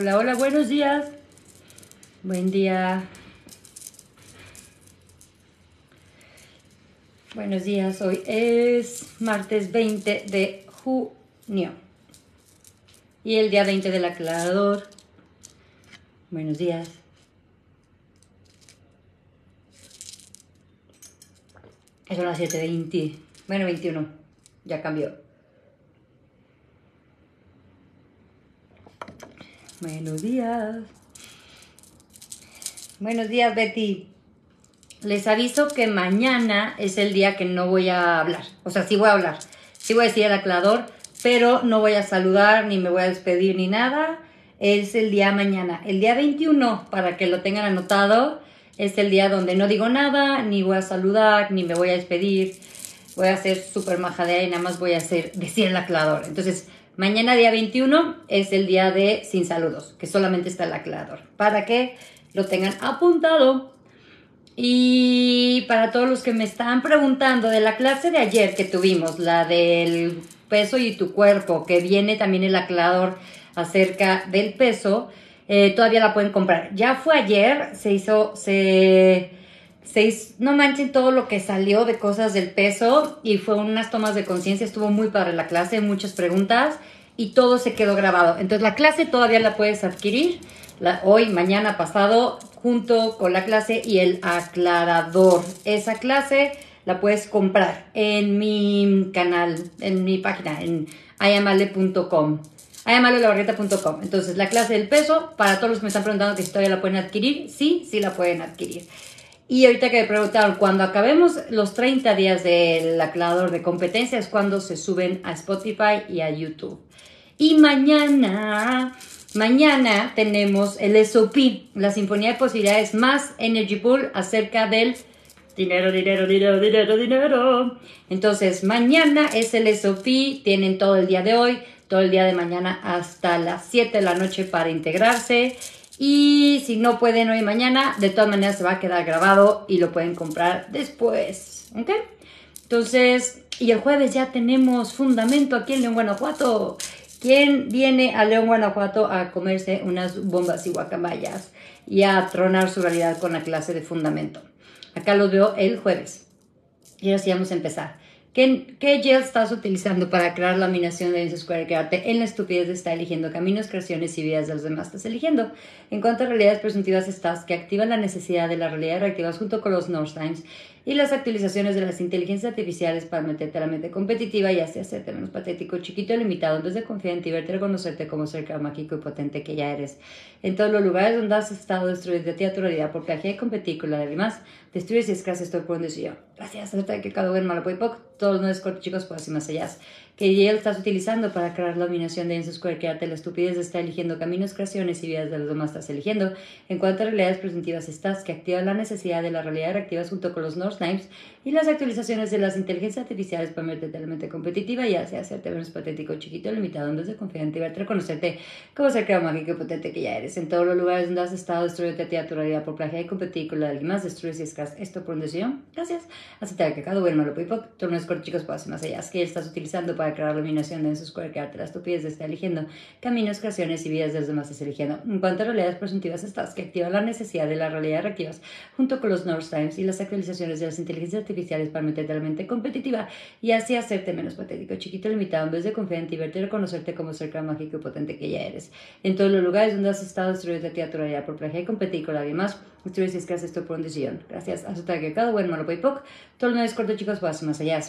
Hola, hola, buenos días. Buen día. Buenos días, hoy es martes 20 de junio y el día 20 del aclarador. Buenos días. Son las 7:20. Bueno, 21. Ya cambió. Buenos días. Buenos días, Betty. Les aviso que mañana es el día que no voy a hablar. O sea, sí voy a hablar. Sí voy a decir el aclarador, pero no voy a saludar, ni me voy a despedir, ni nada. Es el día mañana. El día 21, para que lo tengan anotado, es el día donde no digo nada, ni voy a saludar, ni me voy a despedir. Voy a ser súper majadera y nada más voy a decir el aclarador. Entonces, mañana día 21 es el día de sin saludos, que solamente está el aclarador. Para que lo tengan apuntado. Y para todos los que me están preguntando de la clase de ayer que tuvimos, la del peso y tu cuerpo, que viene también el aclarador acerca del peso, todavía la pueden comprar. Ya fue ayer, no manchen todo lo que salió de cosas del peso y fue unas tomas de conciencia, estuvo muy padre la clase, muchas preguntas y todo se quedó grabado. Entonces la clase todavía la puedes adquirir hoy, mañana, pasado, junto con la clase y el aclarador. Esa clase la puedes comprar en mi canal, en mi página, en ayamale.com, ayamaleolabarrieta.com. Entonces, la clase del peso, para todos los que me están preguntando que si todavía la pueden adquirir, sí, sí la pueden adquirir. Y ahorita que me preguntaron, cuando acabemos los 30 días del aclarador de competencia es cuando se suben a Spotify y a YouTube. Y mañana tenemos el SOP, la Sinfonía de Posibilidades más Energy Pool acerca del dinero. Entonces, mañana es el SOP, tienen todo el día de hoy, todo el día de mañana hasta las 7 de la noche para integrarse. Y si no pueden hoy y mañana, de todas maneras se va a quedar grabado y lo pueden comprar después, ¿ok? Entonces, y el jueves ya tenemos fundamento aquí en León, Guanajuato. ¿Quién viene a León, Guanajuato a comerse unas bombas y guacamayas y a tronar su realidad con la clase de fundamento? Acá los veo el jueves. Y ahora sí vamos a empezar. ¿Qué gel estás utilizando para crear la laminación de Dance Square? Quedarte en la estupidez de estar eligiendo caminos, creaciones y vidas de los demás. Estás eligiendo. En cuanto a realidades presuntivas estás, que activan la necesidad de las realidades reactivas junto con los North Times y las actualizaciones de las inteligencias artificiales para meterte a la mente competitiva y así hacerte menos patético, chiquito y limitado, en vez de confiar en ti, verte, reconocerte como ser mágico y potente que ya eres. En todos los lugares donde has estado destruyendo de ti a tu realidad por plagiar y competir con la de demás, destruyes y escasez esto por un decision. Gracias, acerca de que cada uno malo puede poco, todos los nuevos cortos chicos por así más allá. Que ya estás utilizando para crear la dominación de Dance Square, quedarte la estupidez de estar eligiendo caminos, creaciones y vidas de los demás estás eligiendo. En cuanto a realidades presuntivas estás, que activa la necesidad de las realidades reactivas junto con los North Times y las actualizaciones de las inteligencias artificiales para meterte en la mente competitiva y así hacerte menos patético, chiquito, limitado, en vez de confiar en ti, verte, reconocerte como ser creado mágico y potente que ya eres. En todos los lugares donde has estado, destruyete a ti a tu realidad por plagiar y competir con la de alguien más, destruyes y escas esto por un decisión. Gracias. Aceptar que cada bueno lo puede poco, torneos cortos chicos por así más allá. Que estás utilizando para crear la dominación de Dance Square, quedarte la estupidez de estar eligiendo caminos, creaciones y vidas de los demás estás eligiendo. En cuanto a realidades presuntivas estás, que activa la necesidad de las realidades reactivas junto con los North Times y las actualizaciones de las inteligencias artificiales para meterte a la mente competitiva y así hacerte menos patético, chiquito, limitado, en vez de confiar en ti, verte y reconocerte como ser creado mágico y potente que ya eres. En todos los lugares donde has estado, destruyete a ti a tu realidad por plagiar y competir con alguien más, destruyes y escasez esto por un decisión. Gracias. Aceptar que cada bueno malo puede poco, todos los nuevos cortos chicos por así más allá.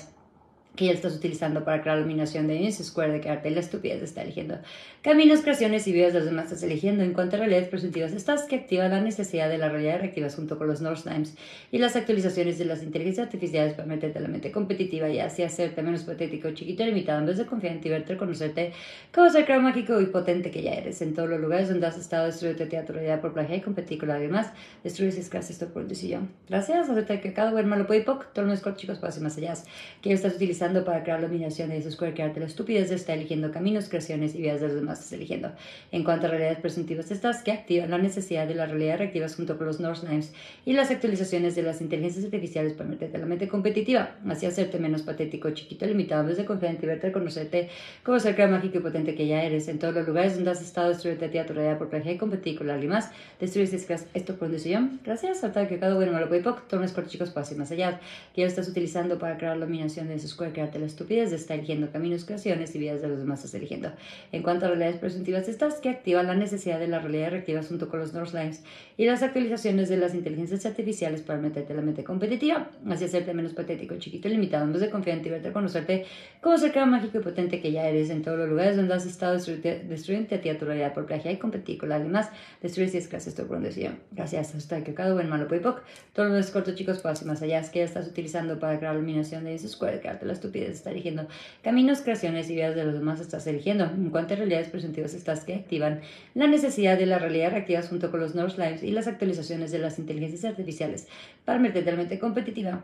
Que ya estás utilizando para crear la dominación de Dance Square, de quedarte la estupidez de estar eligiendo caminos, creaciones y vidas de los demás estás eligiendo. En cuanto a realidades presuntivas estás, que activa la necesidad de las realidades reactivas junto con los North Times y las actualizaciones de las inteligencias artificiales para meterte a la mente competitiva y así hacerte menos patético, chiquito y limitado, en vez de confiar en ti, verte, reconocerte como ser creado mágico y potente que ya eres. En todos los lugares donde has estado, destruyete a tu realidad por plagiar y competir con alguien más, destruyes y escasez esto por decisión. Gracias. Aceptar que cada buen malo puede poco, todos los cortos chicos para así más allá. Que ya estás utilizando utilizando para crear la dominación de ese square, quedarte la estupidez de estar eligiendo caminos, creaciones y vidas de los demás estás eligiendo. En cuanto a realidades presuntivas estas, que activan la necesidad de la realidad reactivas junto con los North Lines y las actualizaciones de las inteligencias artificiales para meterte a la mente competitiva, así hacerte menos patético, chiquito, limitado, en vez de confiar en ti, verte, reconocerte como ser creador mágico y potente que ya eres, en todos los lugares donde has estado, destruirte a ti, a tu realidad por plagiar y competir con alguien más, destruir si es que esto por decisión. Gracias, hasta que cada bueno, malo, muy poco, tomes cortos chicos, pasos y más allá, que ya estás utilizando para crear la dominación de ese square, crearte la estupidez de estar eligiendo caminos, creaciones y vidas de los demás estás eligiendo. En cuanto a realidades presuntivas estas, que activan la necesidad de la realidad reactivas junto con los North Lines y las actualizaciones de las inteligencias artificiales para meterte a la mente competitiva, así hacerte menos patético, chiquito y limitado, en vez de confiar en ti, verte, conocerte como ser creador mágico y potente que ya eres, en todos los lugares donde has estado, destruyente a ti, a tu realidad por plagiar y competir con alguien más, destruir si es que haces esto por decisión. Gracias, hasta que cada buen malo puede poco. Todos los cortos chicos, pasos y más allá, es que ya estás utilizando para crear la eliminación de ese square, crearte la estupidez, está eligiendo caminos, creaciones y vidas de los demás estás eligiendo. En cuanto a realidades presuntivas estas que activan la necesidad de la realidad reactivas junto con los North Lives y las actualizaciones de las inteligencias artificiales para meterte a la mente competitiva,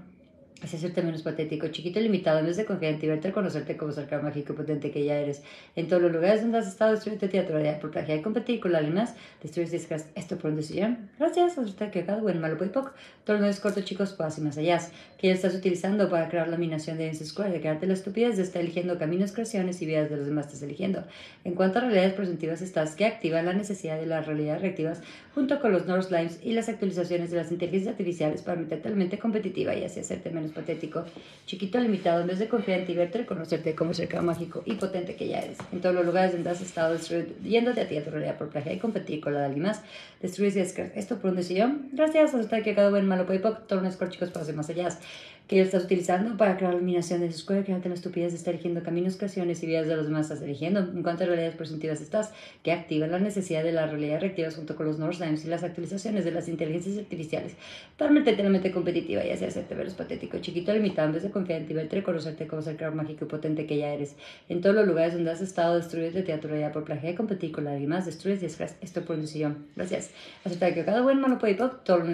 así hacerte menos patético, chiquito y limitado, en vez de confiar en ti, verte, conocerte como ser creador mágico y potente que ya eres. En todos los lugares donde has estado, destruirte teatralidad por plagiar y competir con alguien más, destruir si es esto por decisión. Gracias, hasta que acá, bueno, malo, muy poco. Todo no es corto, chicos, pasos y más allá. Que ya estás utilizando para crear la dominación de ese square, de crearte la estupidez de estar eligiendo caminos, creaciones y vidas de los demás estás eligiendo. En cuanto a realidades presuntivas estas, que activan la necesidad de las realidades reactivas junto con los North Lines y las actualizaciones de las inteligencias artificiales para meterte a la mente competitiva y así hacerte menos patético, chiquito, limitado, en vez de confiar en ti, verte, reconocerte como ser creador mágico y potente que ya eres. En todos los lugares donde has estado destruyéndote a ti, a tu realidad por plagiar y competir con la de alguien más, destruir si es esto por decisión. Gracias, hasta que cada buen malo puede poco, todo un score, chicos, para más allá, que estás utilizando para crear la eliminación de su square, crearte la estupidez de estar eligiendo caminos, creaciones y vidas de los demás estás eligiendo. En cuanto a realidades presuntivas estas, que activan la necesidad de la realidad reactivas junto con los North Lines y las actualizaciones de las inteligencias artificiales para meterte en la mente competitiva y así hacerte veros patético, chiquito, limitado, en vez de confiar en ti, verte, reconocerte como ser creador mágico y potente que ya eres. En todos los lugares donde has estado, destruyéndote a tu realidad por plagiar y competir con alguien más, destruyes y escras esto por decisión. Gracias. Aceptar que cada buen mono puede todos los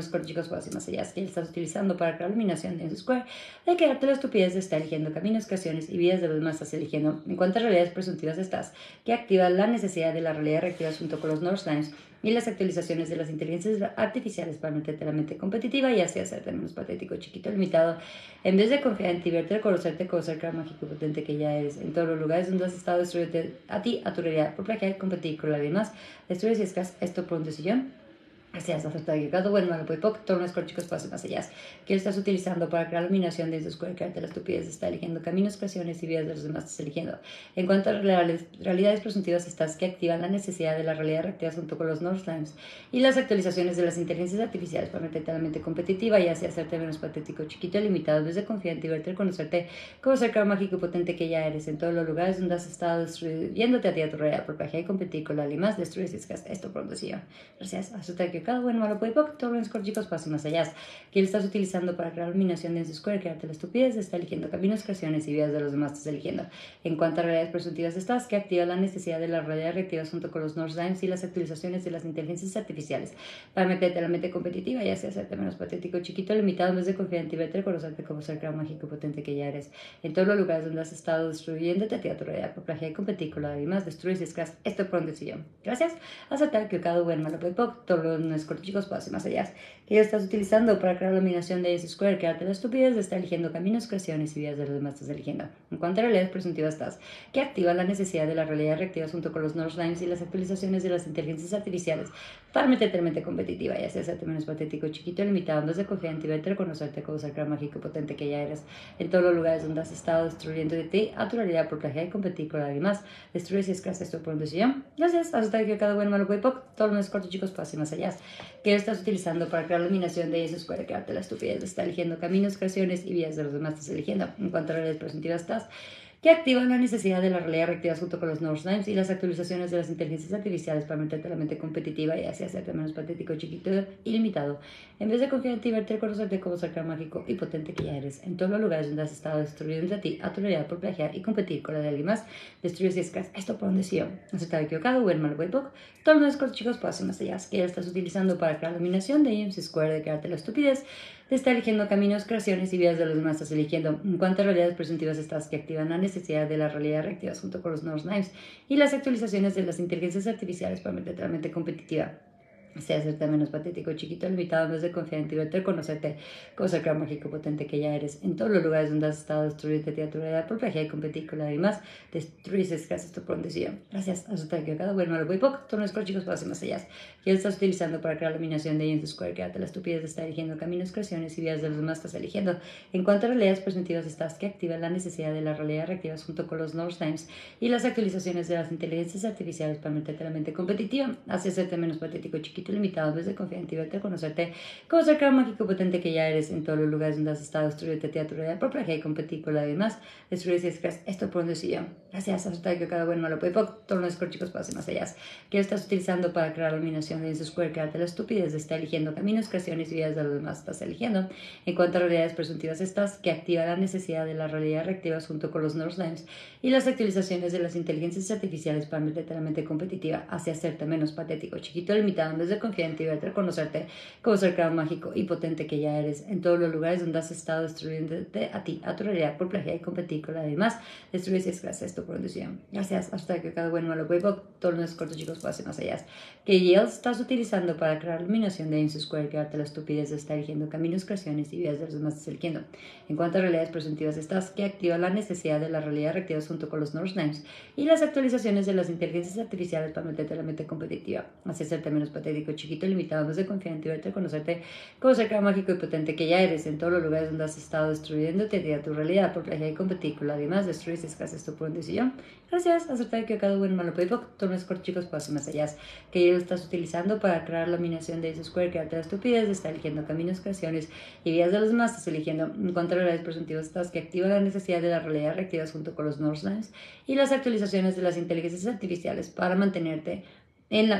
scores, chicos, para más allá, que estás utilizando para crear la eliminación de su square, de quedarte la estupidez de estar eligiendo caminos, creaciones y vidas de los demás estás eligiendo. En cuanto a realidades presuntivas estás, que activa la necesidad de la realidad reactiva junto con los North Lines y las actualizaciones de las inteligencias artificiales para meterte a la mente competitiva y así hacerte menos patético, chiquito, limitado, en vez de confiar en ti, verte, reconocerte como ser creador mágico y potente que ya eres. En todos los lugares donde has estado, destruyete a ti, a tu realidad, por plagiar y competir con alguien más, destruyes y escas esto por un decisión. Gracias, aceptar que cada bueno, malo, muy poco, todos los chicos, pasos más allá, que estás utilizando para crear la dominación de ese square, crearte la estupidez, está eligiendo caminos, creaciones y vidas de los demás estás eligiendo. En cuanto a realidades presuntivas estas, que activan la necesidad de la realidad reactiva junto con los North Lines y las actualizaciones de las inteligencias artificiales para meterte a la mente competitiva y así hacerte menos patético, chiquito, limitado, en vez de confiar en ti, verte, conocerte como ser creador mágico y potente que ya eres. En todos los lugares donde has estado destruyéndote a ti, a tu realidad, por plagiar y competir con alguien más, destruyes esto por decisión. Gracias, aceptar que cada bueno, malo, puede poco, todos los scores, chicos, pasos más allá, que él estás utilizando para crear dominación de ese square, crearte la estupidez, está eligiendo caminos, creaciones y vidas de los demás estás eligiendo. En cuanto a realidades presuntivas estas, que activa la necesidad de la realidad reactiva junto con los North Lines y las actualizaciones de las inteligencias artificiales para meterte a la mente competitiva y así hacerte menos patético, chiquito, limitado, en vez de confiar en ti, verte, conocerte como ser creador mágico potente que ya eres. En todos los lugares donde has estado destruyéndote a ti, a tu realidad, por plagiar y competir con la demás, destruyes y escas esto por un decisión. Gracias, aceptar que cada buen, malo, puede poco, todos los scores, chicos, pasos más allá, que ya estás utilizando para crear la dominación de ese square, crearte la estupidez de estar eligiendo caminos, creaciones y vidas de los demás estás eligiendo. En cuanto a realidades presuntivas estás, que activa la necesidad de la realidad reactiva junto con los North Lines y las actualizaciones de las inteligencias artificiales para meterte en mente competitiva y así hacerte menos patético, chiquito, limitado, en vez de confiar en ti, verte, reconocerte como ser creador mágico potente que ya eres. En todos los lugares donde has estado destruyendo de ti a tu realidad por plagiar y competir con alguien más, destruyes y escasas esto por un decisión. Gracias, hasta que cada buen, malo, muy poco, todos los cortos, chicos, pasos más allá, que estás utilizando para crear la dominación de ese square, crearte la estupidez de estar eligiendo caminos, creaciones y vidas de los demás estás eligiendo. En cuanto a realidades presuntivas estás, que activan la necesidad de la realidad reactiva junto con los North Lines y las actualizaciones de las inteligencias artificiales para meterte a la mente competitiva y así hacerte menos patético, chiquito y limitado, en vez de confiar en ti, verte, conocerte como ser creador mágico y potente que ya eres. En todos los lugares donde has estado destruyendo a ti, a tu realidad por plagiar y competir con la de alguien más, destruyes y escas esto por un decisión. No se está equivocado, buen, mal, poco. Todos los cortos, chicos, pasos más allá, que ya estás utilizando para crear la dominación de ese square, de crearte la estupidez de estar eligiendo caminos, creaciones y vidas de los demás estás eligiendo. En cuanto a realidades presuntivas estás que activan la necesidad de la realidad reactivas junto con los North Knives y las actualizaciones de las inteligencias artificiales para meterte a la mente competitiva. Sea hacerte menos patético, chiquito, limitado, en vez de confiar en ti, verte, conocerte, como ser creador mágico potente que ya eres. En todos los lugares donde has estado, destruirte, tu realidad por plagiar y competir con la demás, destruyes gracias a tu pronticidad. Gracias a su que cada bueno, malo, muy poco, tonos chicos, para hacer más allá. ¿Qué estás utilizando para crear la dominación de James Square? Quédate la estupidez de estar eligiendo caminos, creaciones y vías de los demás estás eligiendo. En cuanto a realidades presuntivas estás que activa la necesidad de la realidad reactivas junto con los North Times y las actualizaciones de las inteligencias artificiales para meterte a la mente competitiva. Hace hacerte menos patético, chiquito, limitado, en vez de confiar en ti, verte, conocerte, como ser creador mágico potente que ya eres. En todos los lugares donde has estado, destruyete tu realidad por plagiar y competir con la demás, destruyes y escras esto por un decisión. Gracias a su que cada bueno malo puede poco, todos los chicos pasen más allá. ¿Qué estás utilizando para crear la dominación de Square? Quédate la estupidez de estar eligiendo caminos, creaciones y vidas de los demás estás eligiendo. En cuanto a realidades presuntivas estás que activa la necesidad de la realidad reactivas junto con los North Limes y las actualizaciones de las inteligencias artificiales para meterte a la mente competitiva hacia hacerte menos patético, chiquito, limitado, en vez de confiar en ti, verte, conocerte, como ser creador mágico y potente que ya eres. En todos los lugares donde has estado destruyéndote a ti, a tu realidad por plagiar y competir con la demás, destruyes y escras esto por decisión. Gracias, hasta que cada bueno malo puede todos los cortos chicos pasen más allá. Que Yale estás utilizando para crear la iluminación de James Square, quedarte la estupidez de estar eligiendo caminos, creaciones y vidas de los demás estás eligiendo. En cuanto a realidades presuntivas estás que activa la necesidad de la realidad reactivas junto con los North Names y las actualizaciones de las inteligencias artificiales para meterte a la mente competitiva, así hacerte menos patético, chiquito, limitado, no de confiar en ti, verte, conocerte, como ser creador mágico y potente que ya eres. En todos los lugares donde has estado destruyéndote a tu realidad por plagiar y competir con la demás, destruyes y escasas esto por un decisión. Gracias, acertar que cada bueno malo puede todos los cortos chicos pasen más allá. Que lo estás utilizando para crear la dominación de ese Square, quedarte la estupidez de estar eligiendo caminos, creaciones y vías de los demás estás eligiendo. En cuanto a realidades presuntivas estás que activa la necesidad de la realidad reactivas junto con los Northlands y las actualizaciones de las inteligencias artificiales para mantenerte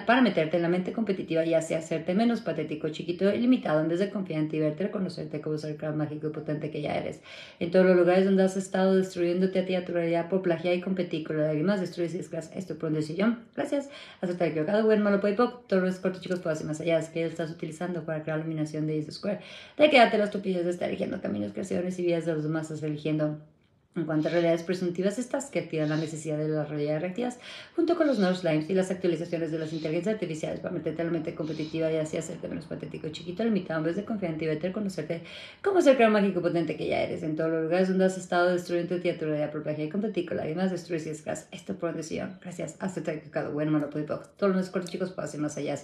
para meterte en la mente competitiva y así hacerte menos patético, chiquito y limitado, en vez de confiar en ti, verte, reconocerte como ser creador mágico y potente que ya eres. En todos los lugares donde has estado destruyéndote a ti, a tu realidad por plagiar y competir con las demás, destruyes y escras esto por un decisión. Gracias. Aceptar que cada buen malo puede poco, todos los cortos chicos pueden hacer más allá, es que estás utilizando para crear la iluminación de Ace Square. De quedarte la estupidez de estar eligiendo caminos, creaciones y vías de los demás, estás eligiendo. En cuanto a realidades presuntivas, estas que activan la necesidad de las realidades reactivas, junto con los North Slimes y las actualizaciones de las inteligencias artificiales para meterte a la mente competitiva y así hacerte menos patético, chiquito, limitado, en vez de confiar en ti, vete, conocerte como ser creador mágico potente que ya eres. En todos los lugares donde has estado destruyendo tu realidad por plagiar y competir con la demás, destruyes y escas esto por decisión. Gracias. Hasta cada bueno, malo, puede poco. Todos los cortos chicos pasen más allá.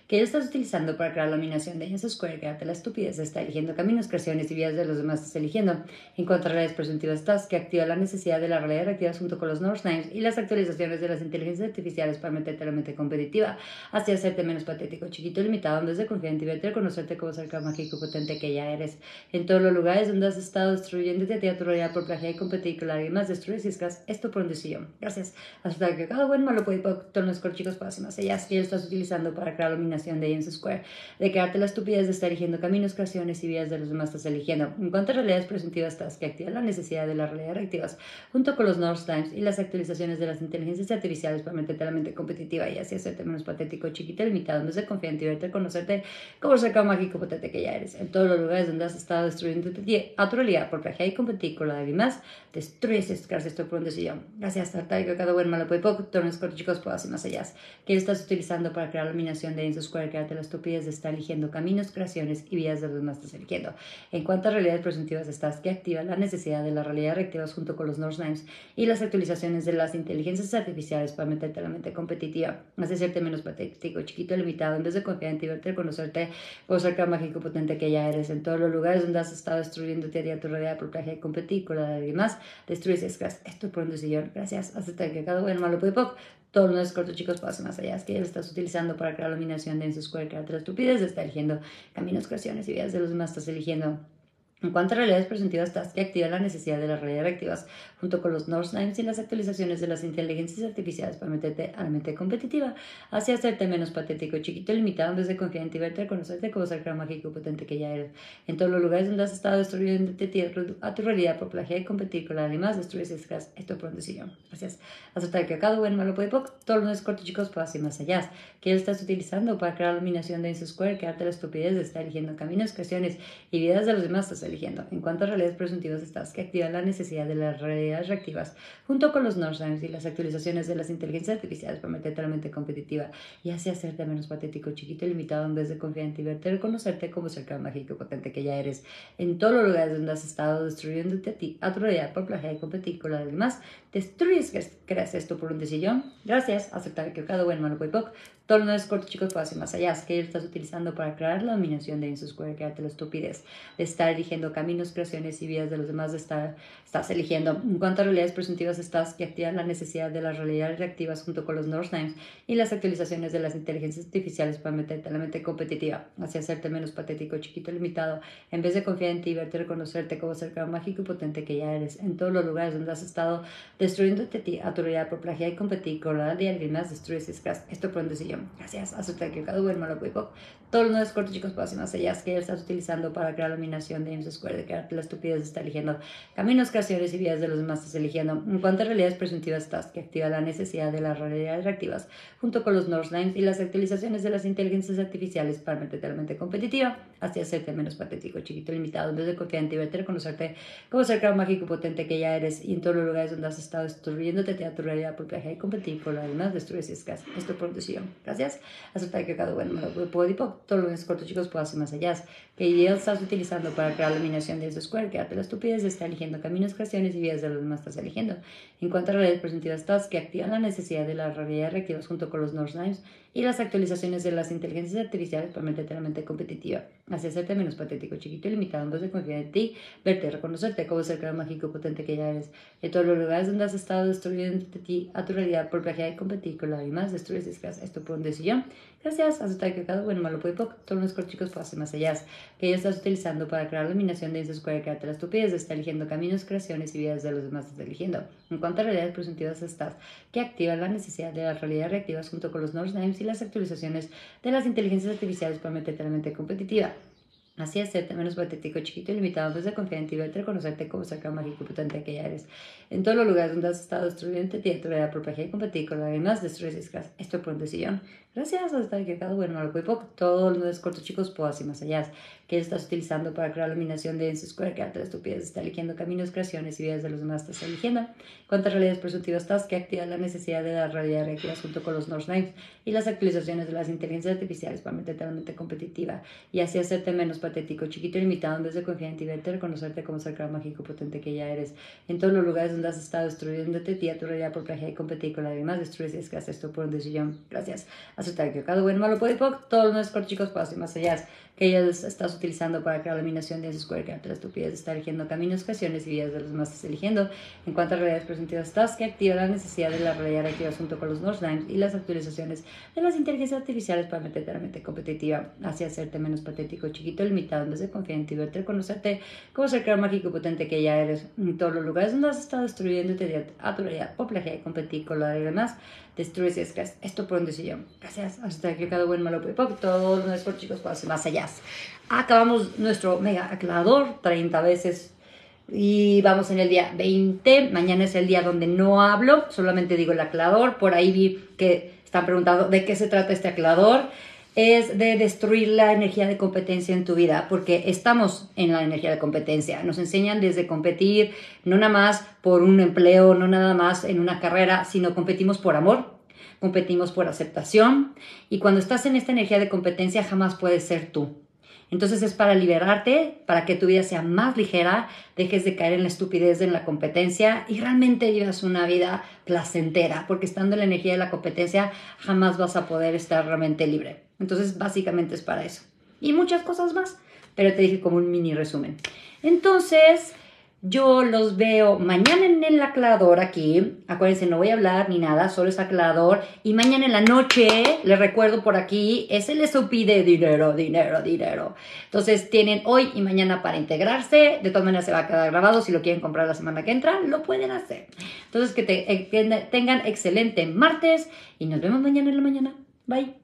Que estás utilizando para crear la dominación de James Square, quedarte la estupidez de estar eligiendo caminos, creaciones y vías de los demás, estás eligiendo. En cuanto a realidades presuntivas, estás que activa la necesidad de la realidad reactiva junto con los North Names y las actualizaciones de las inteligencias artificiales para meterte a la mente competitiva, así hacerte menos patético, chiquito, limitado, en vez de confiar en ti, verte, conocerte como ser creador mágico y potente que ya eres. En todos los lugares donde has estado destruyéndote a tu realidad por plagiar y competir con alguien más, destruyes y escas esto por un decisión. Gracias. Hasta que cada buen malo puede todos los chicos pasen más allá, que estás utilizando para crear la dominación de James Square, de quedarte la estupidez de estar eligiendo caminos, creaciones y vías de los demás estás eligiendo. En cuanto a realidades presuntivas estás que activa la necesidad de la realidad reactiva junto con los North Times y las actualizaciones de las inteligencias artificiales para meterte a la mente competitiva y así hacerte menos patético, chiquito, limitado, en vez de confiar en ti, verte, conocerte como ser creador mágico potente que ya eres. En todos los lugares donde has estado destruyendo a tu realidad por plagiar y competir con la de demás, destruyes esto por un decisión. Gracias, Tartai, que cada buen malo puede poco, todos los cortos chicos puedo hacer más allá. Que estás utilizando para crear la dominación de James Square, quedarte la estupidez de estar eligiendo caminos, creaciones y vías de los demás estás eligiendo. En cuanto a realidades presuntivas estás que activa la necesidad de la realidad reactiva junto con los North Names y las actualizaciones de las inteligencias artificiales para meterte a la mente competitiva, hace hacerte menos patético, chiquito, limitado, en vez de confiar en ti, verte, conocerte como ser creador mágico potente que ya eres. En todos los lugares donde has estado destruyéndote a tu realidad por plagiar y competir con la de demás, destruyes escras esto por un decisión. Gracias. Hasta que cada uno malo puede poco. Todos los cortos chicos pasan más allá, es que ya lo estás utilizando para crear la dominación de James Square, crear la estupidez de estar eligiendo caminos, creaciones y vías de los demás estás eligiendo. En cuanto a realidades presuntivas, estás que activa la necesidad de las realidades reactivas junto con los North Times y las actualizaciones de las inteligencias artificiales para meterte a la mente competitiva, hacia hacerte menos patético, chiquito, limitado, en vez de confiar en ti, verte, reconocerte como ser gran mágico potente que ya eres. En todos los lugares donde has estado destruyendo a tu realidad por plagiar y competir con la demás, destruyes esto por decisión. Gracias. Aceptar que cada buen malo puede poco, todos los cortos chicos puedan ir más allá. Que él estás utilizando para crear la dominación de Inso Square, quedarte la estupidez de estar eligiendo caminos, cuestiones y vidas de los demás estás eligiendo. En cuanto a realidades presuntivas, estás que activan la necesidad de las realidades reactivas junto con los North Times y las actualizaciones de las inteligencias artificiales para meterte a la mente competitiva y así hacerte menos patético, chiquito y limitado en vez de confiar en ti, verte, reconocerte como ser gran mágico potente que ya eres. En todos los lugares donde has estado destruyéndote a ti, a tu realidad por plagiar y competir con la del demás, destruyes que creas esto por un decisión. Gracias. Aceptar que cada buen malo puede poco. Todos los cortos chicos pueden hacer más allá. Es que estás utilizando para crear la dominación de Inso Square, crearte la estupidez de estar eligiendo caminos, creaciones y vidas de los demás, estás eligiendo. En cuanto a realidades presuntivas, estás que activan la necesidad de las realidades reactivas junto con los North Times y las actualizaciones de las inteligencias artificiales para meterte a la mente competitiva, hacia hacerte menos patético, chiquito, limitado, en vez de confiar en ti, verte, reconocerte como ser gran mágico y potente que ya eres. En todos los lugares donde has estado destruyéndote a tu realidad por plagiar y competir con la de alguien más, destruyes esto por un decisión. Gracias. Aceptar que cada uno lo puede. Todos los nuevos cortos chicos pasan más allá, que estás utilizando para crear la dominación de Inso Square, de crearte la estupidez de estar eligiendo caminos, creaciones y vidas de los demás estás eligiendo. En cuanto a realidades presuntivas, estás que activa la necesidad de las realidades reactivas junto con los North Times y las actualizaciones de las inteligencias artificiales para meterte a la mente competitiva, hasta hacerte menos patético, chiquito, limitado, en vez de confiar en ti, verte, reconocerte como ser gran mágico potente que ya eres, y en todos los lugares donde has estado destruyéndote a tu realidad por plagiar y competir con la demás, destruyes esto por decisión. Gracias. Aceptar que cada uno me lo puede todos los cortos chicos pueden hacer más allá, que ya estás utilizando para crear la dominación de Inso Square, quedarte la estupidez de estar eligiendo caminos, creaciones y vidas de los demás estás eligiendo. En cuanto a realidades presuntivas, estás que activan la necesidad de las realidades reactivas junto con los North Times y las actualizaciones de las inteligencias artificiales para meterte a la mente competitiva, hacia hacerte menos patético, chiquito y limitado, en vez de confiar en ti, verte, reconocerte como ser gran mágico potente que ya eres. En todos los lugares donde has estado destruyendo a tu realidad por plagiar y competir con la demás, destruyes esto por un decisión. Gracias. Aceptar que cada bueno malo puede poco, todos los cortos chicos pasen más allá, que ya estás utilizando para crear la dominación de Inso Square, crearte la estupidez de estar eligiendo caminos, creaciones y vidas de los demás estás eligiendo. En cuanto a realidades presuntivas, estás que activan la necesidad de las realidades reactivas junto con los North Times y las actualizaciones de las inteligencias artificiales para meterte a la mente competitiva. Así hacerte menos patético, chiquito y limitado, en vez de confiar en ti, verte, reconocerte como ser gran mágico potente que ya eres. En todos los lugares donde has estado destruyendo tu realidad por plagiar y competir con la demás, destruyes esto por un decisión. Gracias a estar equivocado, bueno, malo puede poco. Todos los nuevos cortos chicos puedo así más allá, que estás utilizando para crear la dominación de Inso Square, que la estupidez está eligiendo caminos, creaciones y vidas de los demás estás eligiendo. ¿Cuántas realidades presuntivas estás que activan la necesidad de las realidades reactivas junto con los North Times y las actualizaciones de las inteligencias artificiales para meterte a la mente competitiva y así hacerte menos patético, chiquito y limitado, en vez de confiar en ti, verte, reconocerte como ser gran mágico potente que ya eres? En todos los lugares donde has estado destruyéndote a tu realidad por plagiar y competir con la demás, destruyes y haces esto por un decisión. Gracias. Aceptar que cada bueno malo puede poco, todos los nuestros chicos pasos y más allá, que ellos estás utilizando para crear la dominación de Inso Square, que la estupidez está eligiendo caminos, creaciones y vidas de los demás estás eligiendo. En cuanto a realidades presuntivas, estás que activa la necesidad de la realidad reactiva junto con los North Times y las actualizaciones de las inteligencias artificiales para meterte a la mente competitiva, hacia hacerte menos patético, chiquito, limitado, en vez de confiar en ti, verte, conocerte como ser gran mágico potente que ya eres. En todos los lugares donde has estado destruyéndote a tu realidad por plagiar y competir con la de demás, destruyes y es esto por un decisión. Gracias. Hasta que cada buen malo puede poco, todos nuestros chicos pasen más allá. Acabamos nuestro mega aclarador 30 veces y vamos en el día 20. Mañana es el día donde no hablo, solamente digo el aclarador. Por ahí vi que están preguntando de qué se trata este aclarador. Es de destruir la energía de competencia en tu vida, porque estamos en la energía de competencia. Nos enseñan desde competir, no nada más por un empleo, no nada más en una carrera, sino competimos por amor, competimos por aceptación. Y cuando estás en esta energía de competencia, jamás puedes ser tú. Entonces es para liberarte, para que tu vida sea más ligera, dejes de caer en la estupidez de la competencia y realmente vivas una vida placentera, porque estando en la energía de la competencia jamás vas a poder estar realmente libre. Entonces básicamente es para eso. Y muchas cosas más, pero te dije como un mini resumen. Entonces, Yo los veo mañana en el aclarador aquí. Acuérdense, no voy a hablar ni nada, solo es aclarador. Y mañana en la noche, les recuerdo por aquí, es el SOP de dinero, dinero, dinero. Entonces tienen hoy y mañana para integrarse. De todas maneras se va a quedar grabado. Si lo quieren comprar la semana que entra, lo pueden hacer. Entonces que tengan excelente martes y nos vemos mañana en la mañana. Bye.